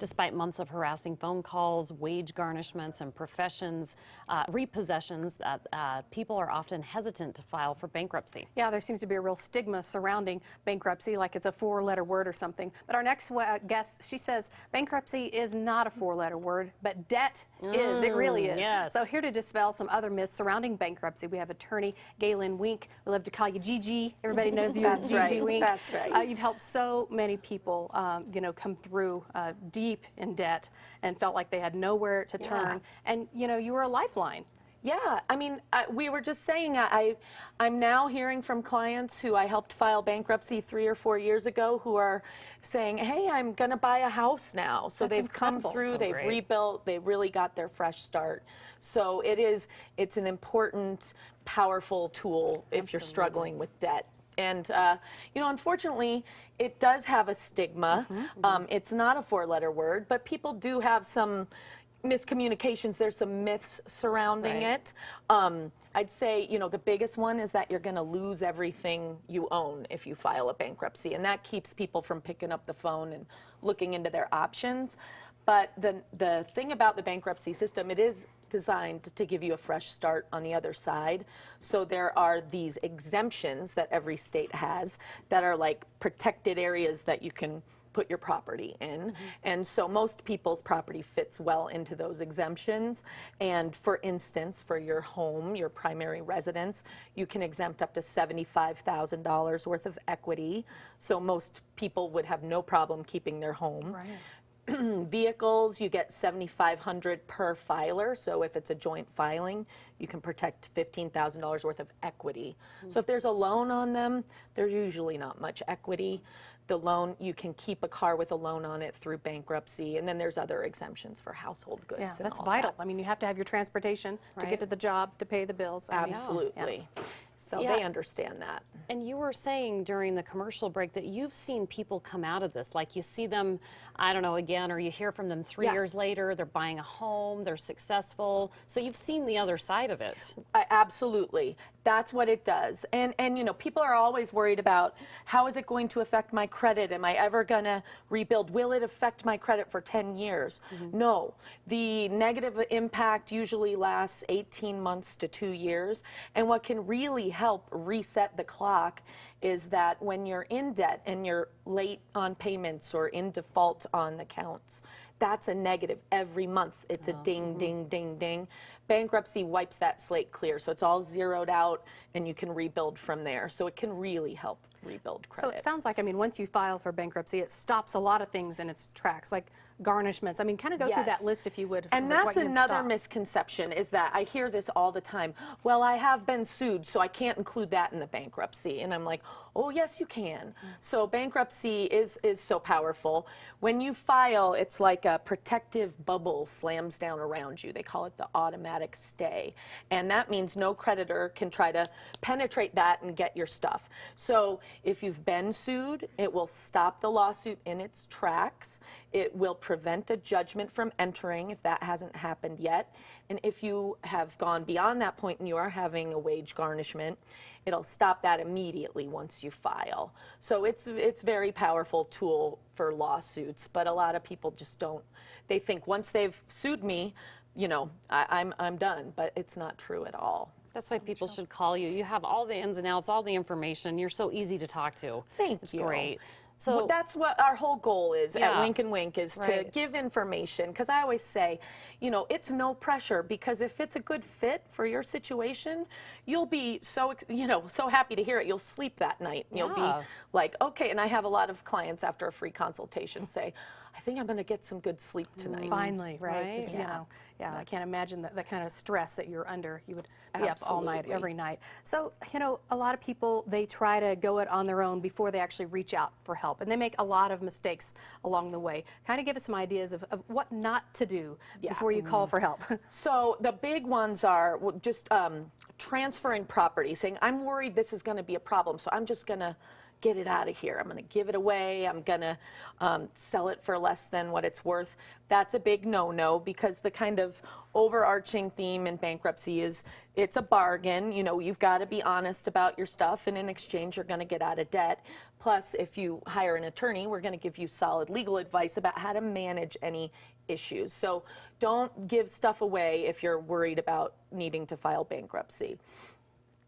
Despite months of harassing phone calls, wage garnishments, and repossessions, that people are often hesitant to file for bankruptcy. Yeah, there seems to be a real stigma surrounding bankruptcy, like it's a four-letter word or something. But our next guest, she says bankruptcy is not a four-letter word, but debt is. It really is. Yes. So here to dispel some other myths surrounding bankruptcy, we have attorney Gigi Wink. We love to call you Gigi. Everybody knows you as Gigi Wink. That's right. You've helped so many people, come through deep in debt and felt like they had nowhere to turn. And, you were a lifeline. Yeah, I mean, we were just saying, I'm now hearing from clients who I helped file bankruptcy 3 or 4 years ago who are saying, hey, I'm going to buy a house now. So That's they've come incredible. through, So they've great. rebuilt, they really got their fresh start. So it's an important, powerful tool if you're struggling with debt. And, unfortunately, it does have a stigma. It's not a four-letter word, but people do have some miscommunications. There's some myths surrounding it. I'd say, the biggest one is that you're going to lose everything you own if you file a bankruptcy, and that keeps people from picking up the phone and looking into their options. But the thing about the bankruptcy system, it is designed to give you a fresh start on the other side. So there are these exemptions that every state has that are like protected areas that you can put your property in. And so most people's property fits well into those exemptions. And for instance, for your home, your primary residence, you can exempt up to $75,000 worth of equity. So most people would have no problem keeping their home. Right. Vehicles, you get $7,500 per filer. So if it's a joint filing, you can protect $15,000 worth of equity. So if there's a loan on them, there's usually not much equity. The loan, you can keep a car with a loan on it through bankruptcy, and then there's other exemptions for household goods. Yeah, and that's all vital. that. I mean, you have to have your transportation to get to the job, to pay the bills. I mean, Absolutely. So Yeah. they understand that. And you were saying during the commercial break that you've seen people come out of this, like you see them, I don't know, again, or you hear from them 3 years later, they're buying a home, they're successful. So you've seen the other side of it. Absolutely. That's what it does. And people are always worried about, how is it going to affect my credit? Am I ever going to rebuild? Will it affect my credit for 10 years? No. The negative impact usually lasts 18 months to 2 years. And what can really help reset the clock is that when you're in debt and you're late on payments or in default on accounts, that's a negative every month. It's a ding, ding, ding, ding. Bankruptcy wipes that slate clear, so it's all zeroed out and you can rebuild from there. So it can really help rebuild credit. So it sounds like, I mean, once you file for bankruptcy, it stops a lot of things in its tracks, like garnishments. I mean, kind of go through that list if you would. And that's another misconception, is that I hear this all the time. Well, I have been sued, so I can't include that in the bankruptcy. And I'm like, oh, yes, you can. So bankruptcy is so powerful. When you file, it's like a protective bubble slams down around you. They call it the automatic stay. And that means no creditor can try to penetrate that and get your stuff. So if you've been sued, it will stop the lawsuit in its tracks. It will prevent a judgment from entering if that hasn't happened yet. And if you have gone beyond that point and you are having a wage garnishment, it'll stop that immediately once you file. So it's a very powerful tool for lawsuits, but a lot of people just don't. They think once they've sued me, I'm done, but it's not true at all. That's why people should call you. You have all the ins and outs, all the information. You're so easy to talk to. Thank it's you. It's great. So well, that's what our whole goal is at Wink and Wink, is to give information. Because I always say, it's no pressure, because if it's a good fit for your situation, you'll be so happy to hear it. You'll sleep that night. You'll be like, okay. And I have a lot of clients after a free consultation say, I think I'm going to get some good sleep tonight. Finally, right? I can't imagine the kind of stress that you're under. You would be up all night, every night. So, a lot of people, they try to go it on their own before they actually reach out for help. And they make a lot of mistakes along the way. Kind of give us some ideas of what not to do before you call for help. So the big ones are just transferring property, saying, I'm worried this is going to be a problem, so I'm just going to get it out of here. I'm going to give it away. I'm going to sell it for less than what it's worth. That's a big no-no, because the kind of overarching theme in bankruptcy is it's a bargain. You know, you've got to be honest about your stuff, and in exchange, you're going to get out of debt. Plus, if you hire an attorney, we're going to give you solid legal advice about how to manage any issues. So don't give stuff away if you're worried about needing to file bankruptcy.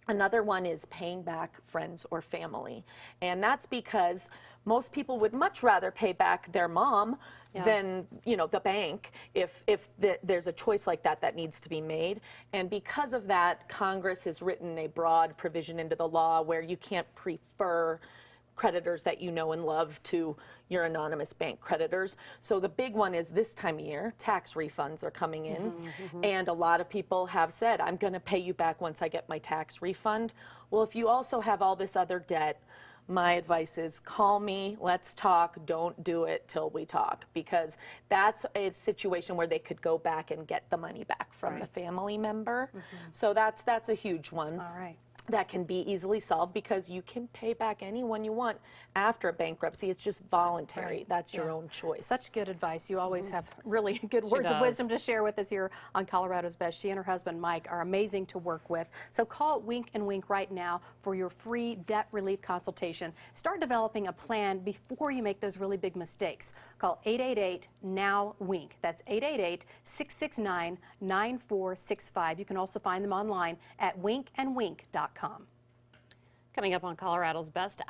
Another one is paying back friends or family. And that's because most people would much rather pay back their mom than, you know, the bank if there's a choice like that that needs to be made. And because of that, Congress has written a broad provision into the law where you can't prefer creditors that you know and love to your anonymous bank creditors. So the big one is this time of year, tax refunds are coming in. And a lot of people have said, I'm going to pay you back once I get my tax refund. Well, if you also have all this other debt, my advice is call me, let's talk, don't do it till we talk, because that's a situation where they could go back and get the money back from the family member. So that's a huge one. All right. That can be easily solved because you can pay back anyone you want after a bankruptcy. It's just voluntary. That's your own choice. Such good advice. You always have really good words of wisdom to share with us here on Colorado's Best. She and her husband, Mike, are amazing to work with. So call Wink and Wink right now for your free debt relief consultation. Start developing a plan before you make those really big mistakes. Call 888-NOW-WINK. That's 888-669-9465. You can also find them online at winkandwink.com. Coming up on Colorado's Best,